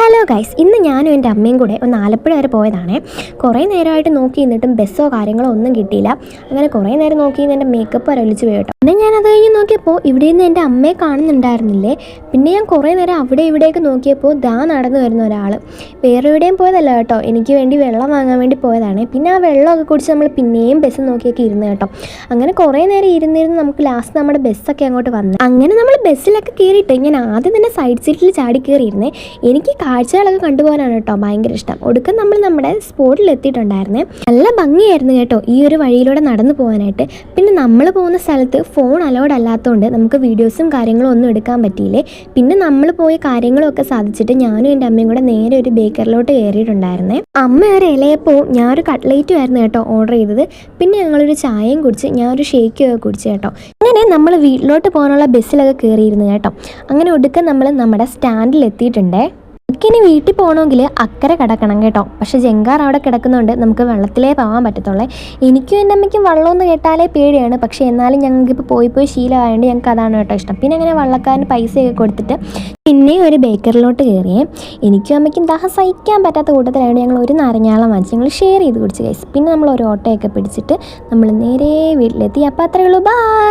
Hello guys, ഇന്ന് ഞാനും എൻ്റെ അമ്മയും കൂടെ ഒന്ന് ആലപ്പുഴ വരെ പോയതാണേ. കുറേ നേരമായിട്ട് നോക്കി നിന്നിട്ടും ബസ്സോ കാര്യങ്ങളോ ഒന്നും കിട്ടിയില്ല. അങ്ങനെ കുറേ നേരം നോക്കി എൻ്റെ മേക്കപ്പ് വരെ ഒലിച്ച് പോയി കേട്ടോ. പിന്നെ ഞാൻ അത് കഴിഞ്ഞ് നോക്കിയപ്പോൾ ഇവിടെ നിന്ന് എൻ്റെ അമ്മയെ കാണുന്നുണ്ടായിരുന്നില്ലേ. പിന്നെ ഞാൻ കുറേ നേരം അവിടെ ഇവിടെയൊക്കെ നോക്കിയപ്പോൾ നടന്നു വരുന്ന ഒരാൾ. വേറെ എവിടെയും പോയതല്ല കേട്ടോ, എനിക്ക് വേണ്ടി വെള്ളം വാങ്ങാൻ വേണ്ടി പോയതാണ്. പിന്നെ ആ വെള്ളമൊക്കെ കുടിച്ച് നമ്മൾ പിന്നെയും ബസ് നോക്കിയൊക്കെ ഇരുന്ന് കേട്ടോ. അങ്ങനെ കുറേ നേരം ഇരുന്നിരുന്ന് നമുക്ക് ലാസ്റ്റ് നമ്മുടെ ബസ്സൊക്കെ അങ്ങോട്ട് വന്നു. അങ്ങനെ നമ്മൾ ബസ്സിലൊക്കെ കയറിയിട്ട് ഞാൻ ആദ്യം തന്നെ സൈഡ് സീറ്റിൽ ചാടി കയറിയിരുന്നേ. എനിക്ക് കാഴ്ചകളൊക്കെ കണ്ടുപോകാനാണ് കേട്ടോ ഭയങ്കര ഇഷ്ടം. ഒടുക്കം നമ്മൾ നമ്മുടെ സ്പോട്ടിൽ എത്തിയിട്ടുണ്ടായിരുന്നേ. നല്ല ഭംഗിയായിരുന്നു കേട്ടോ ഈ ഒരു വഴിയിലൂടെ നടന്നു പോകാനായിട്ട്. പിന്നെ നമ്മൾ പോകുന്ന സ്ഥലത്ത് ഫോൺ അലൗഡ് അല്ലാത്തതുകൊണ്ട് നമുക്ക് വീഡിയോസും കാര്യങ്ങളും ഒന്നും എടുക്കാൻ പറ്റിയില്ലേ. പിന്നെ നമ്മൾ പോയ കാര്യങ്ങളൊക്കെ സാധിച്ചിട്ട് ഞാനും എൻ്റെ അമ്മയും കൂടെ നേരെ ഒരു ബേക്കറിലോട്ട് കയറിയിട്ടുണ്ടായിരുന്നേ. അമ്മ ഒരു ഇലയപ്പോൾ ഞാൻ ഒരു കട്ട്ലേറ്റും ആയിരുന്നു കേട്ടോ ഓർഡർ ചെയ്തത്. പിന്നെ ഞങ്ങളൊരു ചായയും കുടിച്ച് ഞാൻ ഒരു ഷേക്കും ഒക്കെ കുടിച്ചു കേട്ടോ. അങ്ങനെ നമ്മൾ വീട്ടിലോട്ട് പോകാനുള്ള ബസ്സിലൊക്കെ കയറിയിരുന്നു കേട്ടോ. അങ്ങനെ ഒടുക്കം നമ്മൾ നമ്മുടെ സ്റ്റാൻഡിൽ എത്തിയിട്ടുണ്ടേ. നമുക്കിനി വീട്ടിൽ പോകണമെങ്കിൽ അക്കരെ കിടക്കണം കേട്ടോ. പക്ഷെ ജങ്കാർ അവിടെ കിടക്കുന്നതുകൊണ്ട് നമുക്ക് വെള്ളത്തിലേ പോകാൻ പറ്റത്തുള്ളേ. എനിക്കും എൻ്റെ അമ്മയ്ക്കും വെള്ളമൊന്നും കേട്ടാലേ പേടിയാണ്. പക്ഷേ എന്നാലും ഞങ്ങൾക്കിപ്പോൾ പോയി ശീലമായതുകൊണ്ട് ഞങ്ങൾക്ക് അതാണ് കേട്ടോ ഇഷ്ടം. പിന്നെ അങ്ങനെ വള്ളക്കാരന് പൈസയൊക്കെ കൊടുത്തിട്ട് പിന്നെ ഒരു ബേക്കറിലോട്ട് കയറിയേ. എനിക്കും അമ്മയ്ക്കും ദാഹം സഹിക്കാൻ പറ്റാത്ത കൂട്ടത്തിലായതുകൊണ്ട് ഞങ്ങൾ ഒരു നാരങ്ങാളം വാങ്ങിച്ച് ഞങ്ങൾ ഷെയർ ചെയ്ത് കുടിച്ച് കഴിച്ചു. പിന്നെ നമ്മൾ ഒരു ഓട്ടോയൊക്കെ പിടിച്ചിട്ട് നമ്മൾ നേരെ വീട്ടിലെത്തി. അപ്പോൾ അത്രയേ ഉള്ളൂ, ബൈ.